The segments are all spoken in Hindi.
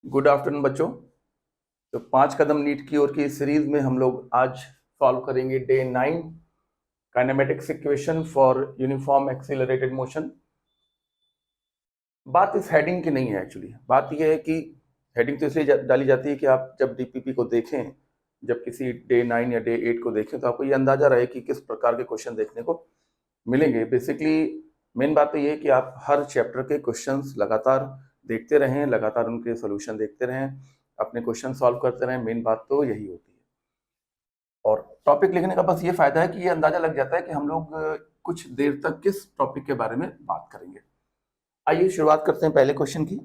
गुड आफ्टरनून बच्चों। तो 5 कदम नीट की ओर की सीरीज में हम लोग आज सॉल्व करेंगे day 9 kinematics equation for uniform accelerated motion. बात इस हेडिंग की नहीं है, एक्चुअली बात यह है कि हेडिंग तो इसलिए डाली जाती है कि आप जब डीपीपी को देखें, जब किसी डे 9 या डे 8 को देखें तो आपको ये अंदाजा रहे कि किस प्रकार के क्वेश्चन देखने को मिलेंगे। बेसिकली मेन बात तो ये है कि आप हर चैप्टर के क्वेश्चंस लगातार देखते रहें, लगातार उनके सोल्यूशन देखते रहें, अपने क्वेश्चन सॉल्व करते रहें। मेन बात तो यही होती है। और टॉपिक लिखने का बस ये फायदा है कि ये अंदाजा लग जाता है कि हम लोग कुछ देर तक किस टॉपिक के बारे में बात करेंगे। आइए शुरुआत करते हैं पहले क्वेश्चन की।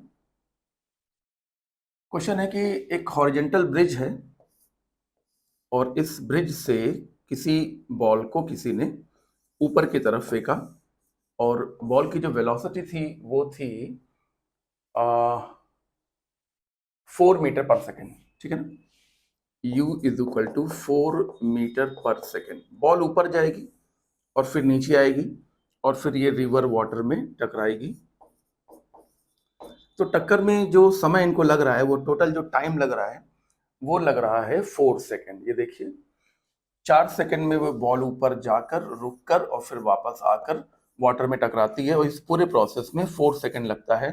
क्वेश्चन है कि एक हॉरिजॉन्टल ब्रिज है और इस ब्रिज से किसी बॉल को किसी ने ऊपर की तरफ फेंका और बॉल की जो वेलोसिटी थी वो थी 4 मीटर पर सेकेंड, ठीक है ना। u is equal to 4 meter per second. Ball ऊपर जाएगी और फिर नीचे आएगी और फिर ये रिवर वाटर में टकराएगी। तो टक्कर में जो समय इनको लग रहा है, वो टोटल जो टाइम लग रहा है वो लग रहा है 4 सेकेंड। ये देखिए 4 सेकेंड में वो बॉल ऊपर जाकर रुककर और फिर वापस आकर वाटर में टकराती है और इस पूरे प्रोसेस में 4 सेकेंड लगता है।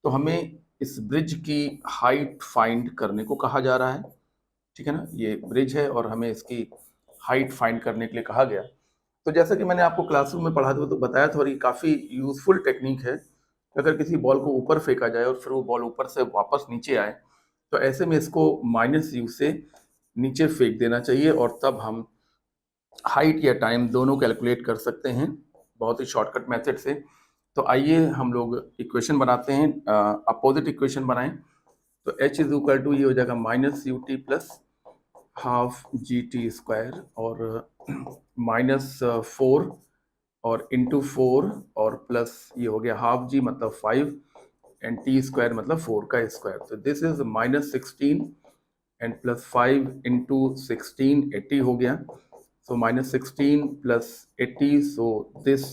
तो हमें इस ब्रिज की हाइट फाइंड करने को कहा जा रहा है, ठीक है ना। ये ब्रिज है और हमें इसकी हाइट फाइंड करने के लिए कहा गया। तो जैसा कि मैंने आपको क्लासरूम में पढ़ा था तो बताया था, और ये काफ़ी यूजफुल टेक्निक है। अगर किसी बॉल को ऊपर फेंका जाए और फिर वो बॉल ऊपर से वापस नीचे आए तो ऐसे में इसको -u से नीचे फेंक देना चाहिए और तब हम हाइट या टाइम दोनों कैलकुलेट कर सकते हैं बहुत ही शॉर्टकट मेथड से। तो आइए हम लोग इक्वेशन बनाते हैं, अपोजिट इक्वेशन बनाएं। तो h इज इक्वल टू ये हो जाएगा -ut प्लस हाफ GT² और -4 और इंटू 4 और प्लस ये हो गया हाफ g मतलब 5 एंड t² मतलब 4 का स्क्वायर। तो this is -16 and plus 5 into 16 80 हो गया। So -16 plus 80, so this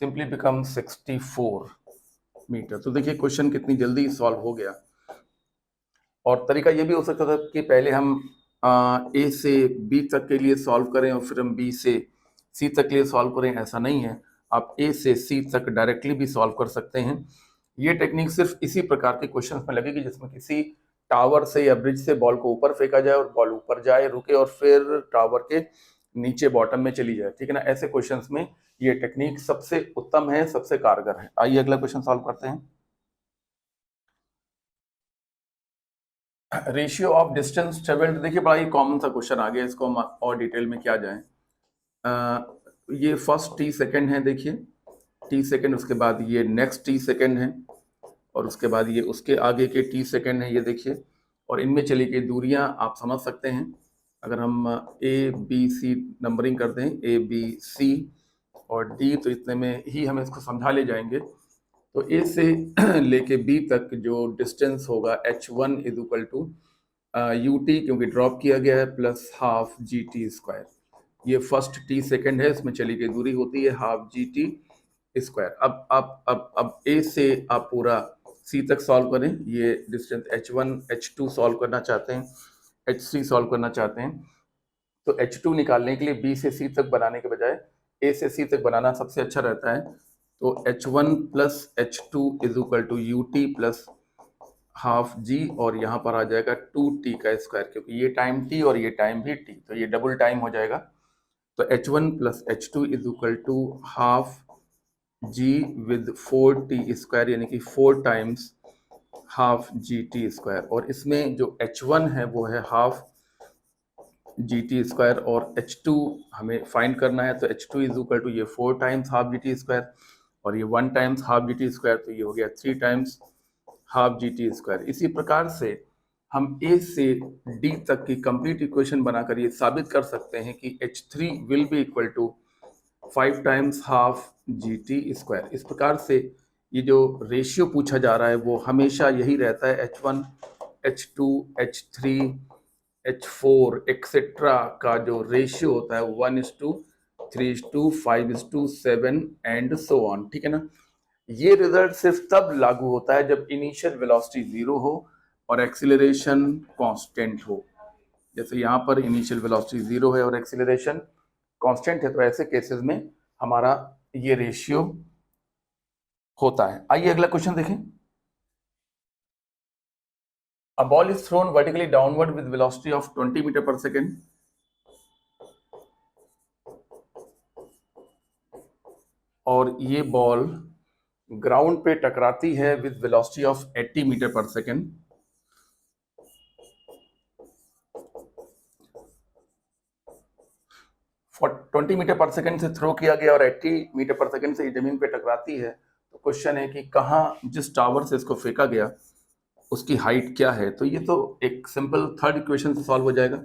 simply becomes 64 meter. तो देखिए क्वेश्चन कितनी जल्दी सॉल्व हो गया। और तरीका ये भी हो सकता था कि पहले हम ए से बी तक के लिए सॉल्व करें और फिर हम बी से सी तक के लिए सॉल्व करें। ऐसा नहीं है, आप ए से सी तक डायरेक्टली भी सॉल्व कर सकते हैं। ये टेक्निक सिर्फ इसी प्रकार के क्वेश्चन में लगेगी जिसमें किसी टावर से या ब्रिज से बॉल को ऊपर फेंका जाए और बॉल ऊपर जाए, रुके और फिर टावर के नीचे बॉटम में चली जाए, ठीक है ना। ऐसे क्वेश्चंस में ये टेक्निक सबसे उत्तम है, सबसे कारगर है। आइए अगला क्वेश्चन सॉल्व करते हैं। रेशियो ऑफ डिस्टेंस ट्रेवल्ड, देखिए बड़ा ही कॉमन सा क्वेश्चन आ गया, इसको हम और डिटेल में क्या जाएं। ये फर्स्ट t सेकेंड है, देखिए t सेकेंड, उसके बाद ये नेक्स्ट t सेकेंड है और उसके बाद ये उसके आगे के t सेकेंड है, ये देखिए। और इनमें चली गई दूरियां आप समझ सकते हैं। अगर हम A B C नंबरिंग करते हैं ABC और D, तो इतने में ही हम इसको समझा ले जाएंगे। तो A से लेके B तक जो डिस्टेंस होगा H1 is equal to UT, क्योंकि ड्रॉप किया गया है, प्लस हाफ GT²। ये फर्स्ट t सेकेंड है, इसमें चली गई दूरी होती है हाफ GT²। अब A से आप पूरा C तक सॉल्व करें। ये डिस्टेंस H1 H2 सॉल्व करना चाहते हैं, H3 सॉल्व करना चाहते हैं। तो H2 निकालने के लिए B से C तक बनाने के बजाय A से C तक बनाना सबसे अच्छा रहता है। तो H1 plus H2 is equal to UT plus half G, और यहाँ पर आ जाएगा 2T का स्क्वायर, क्योंकि ये टाइम T और ये टाइम भी T, तो ये डबल टाइम हो जाएगा। तो H1 plus H2 is equal to half G with 4T², यानी कि 4 टाइम्स हाफ GT²। और इसमें जो H1 है वो है हाफ GT² और H2 हमें फाइंड करना है। तो H2 इज इक्वल टू ये 4 टाइम्स हाफ GT² और ये 1 टाइम्स हाफ GT², तो ये हो गया 3 टाइम्स हाफ GT²। इसी प्रकार से हम A से D तक की कंप्लीट इक्वेशन बनाकर ये साबित कर सकते हैं कि H3 will be equal to 5 times half GT²। इस प्रकार से ये जो रेशियो पूछा जा रहा है वो हमेशा यही रहता है, H1 H2 H3 H4 etcetera का जो रेशियो होता है 1:3:5:7 एंड सो ऑन, ठीक है ना। ये रिजल्ट सिर्फ तब लागू होता है जब इनिशियल वेलोसिटी 0 हो और एक्सीलरेशन कांस्टेंट हो। जैसे यहाँ पर इनिशियल वेलोसिटी 0 है और एक्सीलरेशन कांस्टेंट है, तो ऐसे केसेस में हमारा ये रेशियो होता है। आइए अगला क्वेश्चन देखें। A ball is thrown vertically downward with velocity of 20 meter per second. और ये बॉल ग्राउंड पे टकराती है with velocity of 80 metre per second. For 20 metre per second से थ्रो किया गया और 80 मीटर पर सेकेंड से जमीन पे टकराती है। तो क्वेश्चन है कि कहाँ, जिस टावर से इसको फेंका गया उसकी हाइट क्या है। तो ये तो एक सिंपल थर्ड इक्वेशन से सॉल्व हो जाएगा।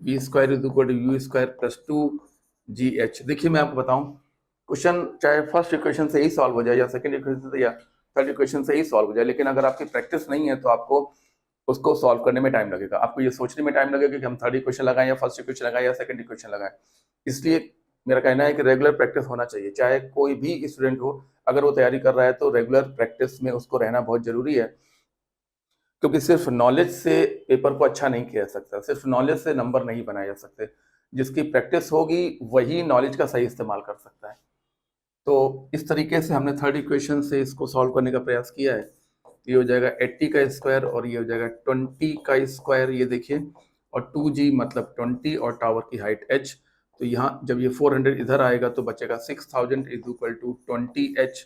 V square is equal to u square plus 2GH। देखिए मैं आपको बताऊं, क्वेश्चन चाहे फर्स्ट इक्वेशन से ही सॉल्व हो जाए या सेकंड इक्वेशन से या थर्ड इक्वेशन से ही सॉल्व हो जाए, लेकिन अगर आपकी प्रैक्टिस नहीं है तो आपको उसको सॉल्व करने में टाइम लगेगा। आपको ये सोचने में टाइम लगेगा कि हम थर्ड इक्वेशन लगाएं या फर्स्ट इक्वेशन लगाएं या सेकंड इक्वेशन लगाएं। इसलिए मेरा कहना है कि रेगुलर प्रैक्टिस होना चाहिए, चाहे कोई भी स्टूडेंट हो। अगर वो तैयारी कर रहा है तो रेगुलर प्रैक्टिस में उसको रहना बहुत जरूरी है, क्योंकि सिर्फ नॉलेज से पेपर को अच्छा नहीं किया जा सकता, सिर्फ नॉलेज से नंबर नहीं बनाए जा सकते। जिसकी प्रैक्टिस होगी वही नॉलेज का सही इस्तेमाल कर सकता है। तो इस तरीके से हमने थर्ड इक्वेशन से इसको सॉल्व करने का प्रयास किया है। ये हो जाएगा 80 का स्क्वायर और ये हो जाएगा 20 का स्क्वायर, ये देखिए, और 2G मतलब 20 और टावर की हाइट H। तो यहाँ जब ये 400 इधर आएगा तो बचेगा 6000 is equal to 20H।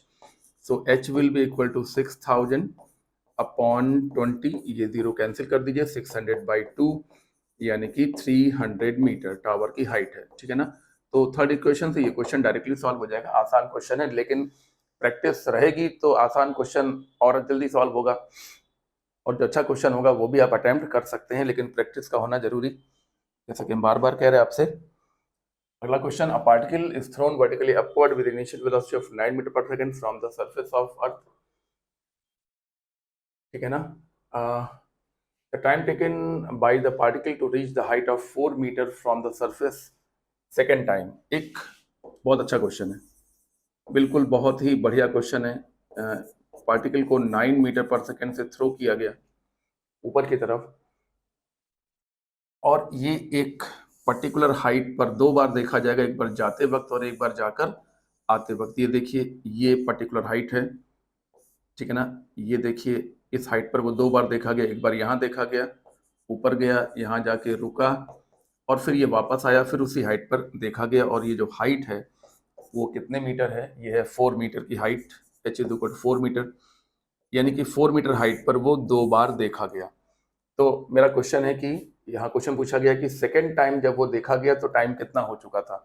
So H will be equal to 6000 upon 20, ये 0 कैंसिल कर दीजिए, 600/2 यानी कि 300 मीटर टावर की हाइट है। ठीक है ना। तो थर्ड इक्वेशन से ये क्वेश्चन डायरेक्टली सॉल्व हो जाएगा। आसान क्वेश्चन है, लेकिन प्रैक्टिस रहेगी तो आसान क्वेश्चन और जल्दी सॉल्व होगा, और जो अच्छा क्वेश्चन होगा वो भी आप अटेम्प्ट कर सकते हैं, लेकिन प्रैक्टिस का होना जरूरी, जैसा कि हम बार बार कह रहे हैं आपसे। अगला question, a particle is thrown vertically upward with initial velocity of 9 metre per second from the surface of earth. ठीक है ना। The time taken by the particle to reach the height of 4 metre from the surface second time. एक बहुत अच्छा क्वेश्चन है, बिल्कुल बहुत ही बढ़िया क्वेश्चन है। पार्टिकल को 9 मीटर पर सेकेंड से थ्रो किया गया ऊपर की तरफ, और ये एक पर्टिकुलर हाइट पर 2 बार देखा जाएगा, एक बार जाते वक्त और एक बार जाकर आते वक्त। ये देखिए, ये पर्टिकुलर हाइट है। ठीक है ना। ये देखिए, इस हाइट पर वो 2 बार देखा गया, एक बार यहाँ देखा गया, ऊपर गया, यहाँ जाके रुका, और फिर ये वापस आया, फिर उसी हाइट पर देखा गया। और ये जो हाइट है वो कितने मीटर है, ये है 4 मीटर की height. H is equal to 4 meter, यानी कि 4 मीटर हाइट पर वो 2 बार देखा गया। तो मेरा क्वेश्चन है कि यहाँ क्वेश्चन पूछा गया कि सेकेंड टाइम जब वो देखा गया तो टाइम कितना हो चुका था।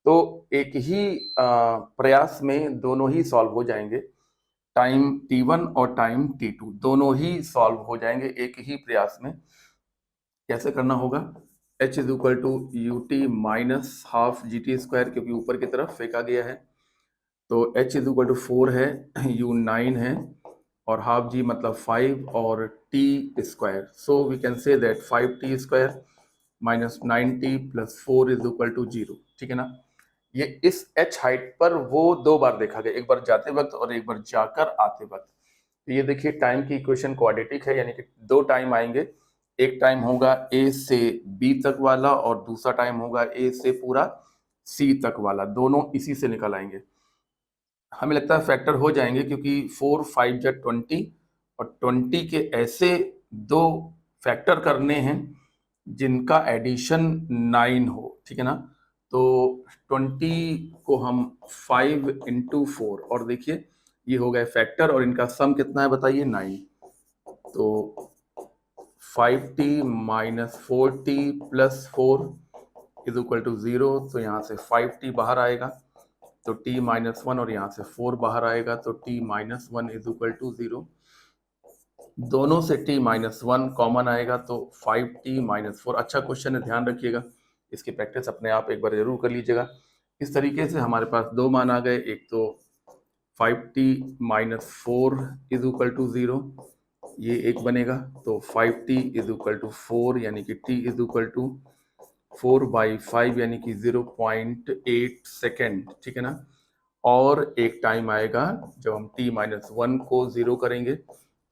तो एक ही प्रयास में दोनों ही सॉल्व हो जाएंगे, टाइम T1 और टाइम T2 दोनों ही सॉल्व हो जाएंगे एक ही प्रयास में। कैसे करना होगा, H is equal to UT minus half GT square, क्योंकि ऊपर की तरफ फेंका गया है। तो H इज इक्वल टू 4 है, U 9 है, और हाफ G मतलब 5 और T square. So we can say that 5T square minus 9T plus 4 is equal to 0। ठीक है ना। ये इस H हाइट पर वो 2 बार देखा गया, एक बार जाते वक्त और एक बार जाकर आते वक्त। तो ये देखिए, टाइम की इक्वेशन क्वाड्रेटिक है, यानी कि 2 टाइम आएंगे। एक टाइम होगा A से B तक वाला और दूसरा टाइम होगा A से पूरा C तक वाला, दोनों इसी से निकल आएंगे। हमें लगता है फैक्टर हो जाएंगे, क्योंकि 4 5 जा 20 और 20 के ऐसे 2 फैक्टर करने हैं जिनका एडिशन 9 हो। ठीक है ना। तो 20 को हम 5 इंटू 4, और देखिए ये हो गए फैक्टर, और इनका सम कितना है बताइए, 9। तो 5T minus 4T plus 4 is equal to 0। तो यहाँ से 5T बाहर आएगा तो T माइनस 1, और यहाँ से 4 बाहर आएगा तो T minus 1 is equal to 0। दोनों से T माइनस 1 कॉमन आएगा तो 5T माइनस 4। अच्छा क्वेश्चन है, ध्यान रखिएगा, इसकी प्रैक्टिस अपने आप एक बार जरूर कर लीजिएगा। इस तरीके से हमारे पास 2 मान आ गए, एक तो 5T minus 4 is equal to 0, ये एक बनेगा। तो 5T इज इक्वल टू 4, यानी कि T इज इक्वल टू 4/5 यानी कि 0.8 सेकेंड। ठीक है ना। और एक टाइम आएगा जब हम t-1 को 0 करेंगे।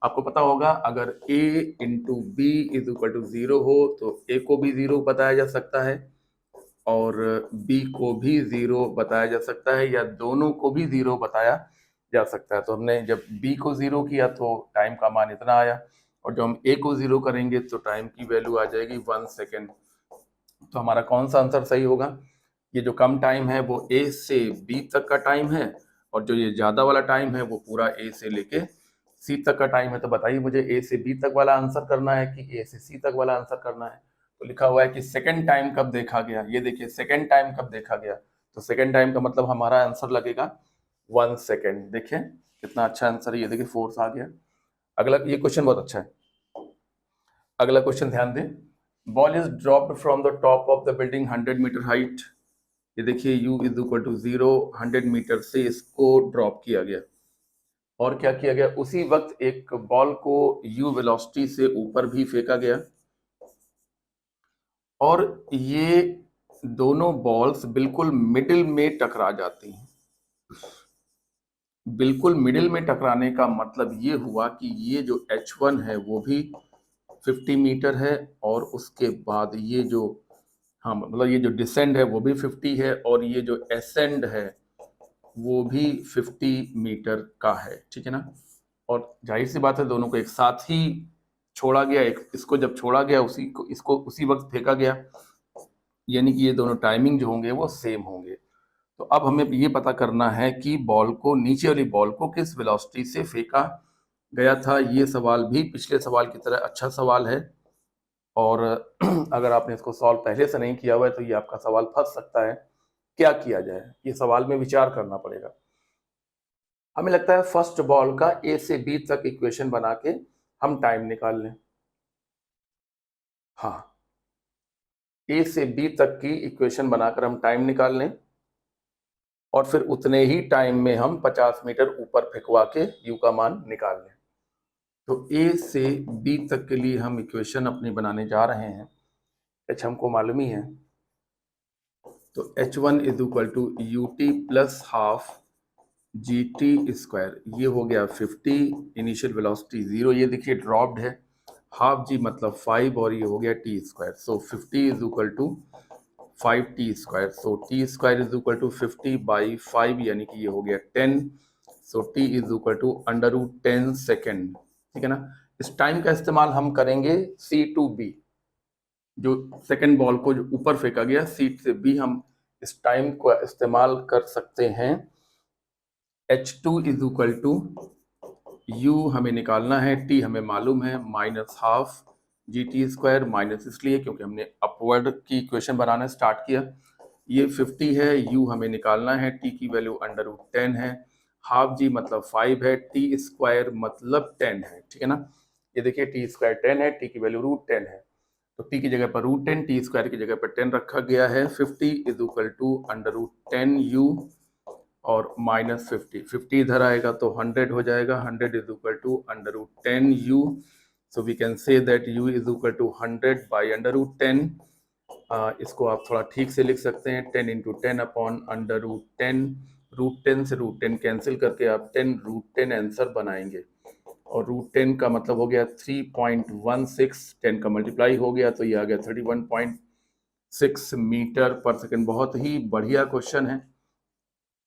आपको पता होगा अगर a into b is equal to 0 हो तो a को भी 0 बताया जा सकता है और b को भी 0 बताया जा सकता है, या दोनों को भी 0 बताया जा सकता है। तो हमने जब b को 0 किया तो टाइम का मान इतना आया, और जब हम a को 0 करेंगे तो टाइम की वैल्यू आ जाएगी 1 सेकेंड। तो हमारा कौन सा आंसर सही होगा? ये जो कम टाइम है वो a से b तक का टाइम है, और जो ये ज्यादा वाला टाइम है वो पूरा a से लेके c तक का टाइम है। तो बताइए मुझे a से b तक वाला आंसर करना है कि a से c तक वाला आंसर करना है? तो लिखा हुआ है कि सेकंड टाइम कब देखा गया। ये देखिए सेकंड टाइम कब देखा गया, तो सेकंड टाइम का मतलब हमारा आंसर लगेगा 1 सेकेंड। देखिए कितना अच्छा आंसर है, ये देखिए फोर्स आ गया। अगला, ये क्वेश्चन बहुत अच्छा है। अगला क्वेश्चन ध्यान दें। Ball is dropped from the top of the building 100 meter height. ये देखिए u is equal to 0, 100 meter से इसको ड्रॉप किया गया। और क्या किया गया, उसी वक्त एक बॉल को u वेलोसिटी से ऊपर भी फेंका गया, और ये दोनों बॉल्स बिल्कुल मिडिल में टकरा जाती हैं। बिल्कुल मिडिल में टकराने का मतलब ये हुआ कि ये जो h1 है वो भी 50 मीटर है, और उसके बाद ये जो, हाँ मतलब ये जो डिसेंड है वो भी 50 है, और ये जो एसेंड है वो भी 50 मीटर का है, ठीक है ना। और जाहिर सी बात है दोनों को एक साथ ही छोड़ा गया, एक इसको जब छोड़ा गया उसी को इसको उसी वक्त फेंका गया, यानी कि ये दोनों टाइमिंग जो होंगे वो सेम होंगे। तो अब हमें ये पता करना है कि बॉल को, नीचे वाली बॉल को किस वेलोसिटी से फेंका गया था। ये सवाल भी पिछले सवाल की तरह अच्छा सवाल है, और अगर आपने इसको सॉल्व पहले से नहीं किया हुआ है तो ये आपका सवाल फंस सकता है। क्या किया जाए, ये सवाल में विचार करना पड़ेगा। हमें लगता है फर्स्ट बॉल का ए से बी तक इक्वेशन बना के हम टाइम निकाल लें। हाँ, ए से बी तक की इक्वेशन बनाकर हम टाइम निकाल लें, और फिर उतने ही टाइम में हम 50 मीटर ऊपर फेंकवा के यू का मान निकाल लें। तो ए से बी तक के लिए हम इक्वेशन अपनी बनाने जा रहे हैं। एच हमको मालूम ही है, तो h1 is equal to u t plus half g t square. ये हो गया 50, इनिशियल वेलोसिटी 0, ये देखिए ड्रॉप्ड है, हाफ जी मतलब 5, और ये हो गया t square. So 50 is equal to 5t square. So t square is equal to 50 by 5, यानी कि ये हो गया 10। So t is equal to under root 10 second, ठीक है ना। इस टाइम का इस्तेमाल हम करेंगे c टू b, जो सेकेंड बॉल को जो ऊपर फेंका गया सी से b, हम इस टाइम को इस्तेमाल कर सकते हैं। h2 is equal to u हमें निकालना है, t हमें मालूम है, minus half g t square, minus इसलिए क्योंकि हमने अपवर्ड की इक्वेशन बनाना स्टार्ट किया। ये 50 है, u हमें निकालना है, t की वैल्यू अंडर रूट 10 है, हाफ जी मतलब 5 है, t स्क्वायर मतलब 10 है, ठीक है ना। ये देखिए t स्क्वायर 10 है, t की वैल्यू रूट 10 है, तो t की जगह पर रूट 10, टी स्क्वायर की जगह पर 10 रखा गया है। 50 is equal to under root 10 u और माइनस 50, 50 इधर आएगा तो 100 हो जाएगा, 100 is equal to under root 10 u। So we can say that u is equal to 100 by under root 10। इसको आप थोड़ा ठीक से लिख सकते हैं, 10 into 10 upon under root 10। Root 10 से रूट 10 कैंसिल करके आप 10 रूट 10 आंसर बनाएंगे, और रूट 10 का मतलब हो गया 3.16, 10 का मल्टीप्लाई हो गया तो ये आ गया 31.6 मीटर पर सेकेंड। बहुत ही बढ़िया क्वेश्चन है,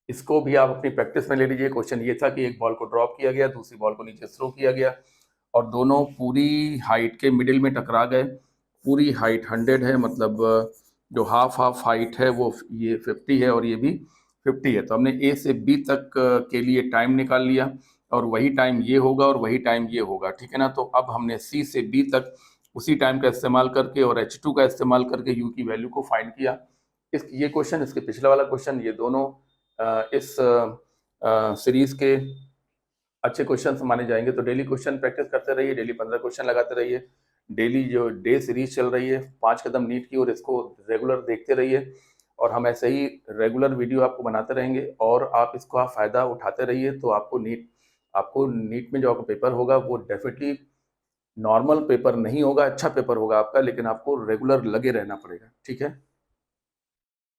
इसको भी आप अपनी प्रैक्टिस में ले लीजिए। क्वेश्चन ये था कि एक बॉल को ड्रॉप किया गया, दूसरी बॉल को नीचे थ्रो किया गया, और दोनों पूरी हाइट के मिडिल में टकरा गए। पूरी हाइट 100 है, मतलब जो हाफ हाफ हाइट है वो ये 50 है और ये भी 50 है। तो हमने ए से बी तक के लिए टाइम निकाल लिया, और वही टाइम ये होगा और वही टाइम ये होगा, ठीक है ना। तो अब हमने सी से बी तक उसी टाइम का इस्तेमाल करके और h2 का इस्तेमाल करके u की वैल्यू को फाइंड किया। ये क्वेश्चन, इसके पिछला वाला क्वेश्चन, ये दोनों इस सीरीज के अच्छे क्वेश्चन माने जाएंगे। तो डेली क्वेश्चन प्रैक्टिस करते रहिए, डेली 15 क्वेश्चन लगाते रहिए। डेली जो डे सीरीज चल रही है 5 कदम नीट की, और इसको रेगुलर देखते रहिए, और हम ऐसे ही रेगुलर वीडियो आपको बनाते रहेंगे, और आप इसको आप फायदा उठाते रहिए। तो आपको नीट में जो आपका पेपर होगा वो डेफिनेटली नॉर्मल पेपर नहीं होगा, अच्छा पेपर होगा आपका, लेकिन आपको रेगुलर लगे रहना पड़ेगा, ठीक है।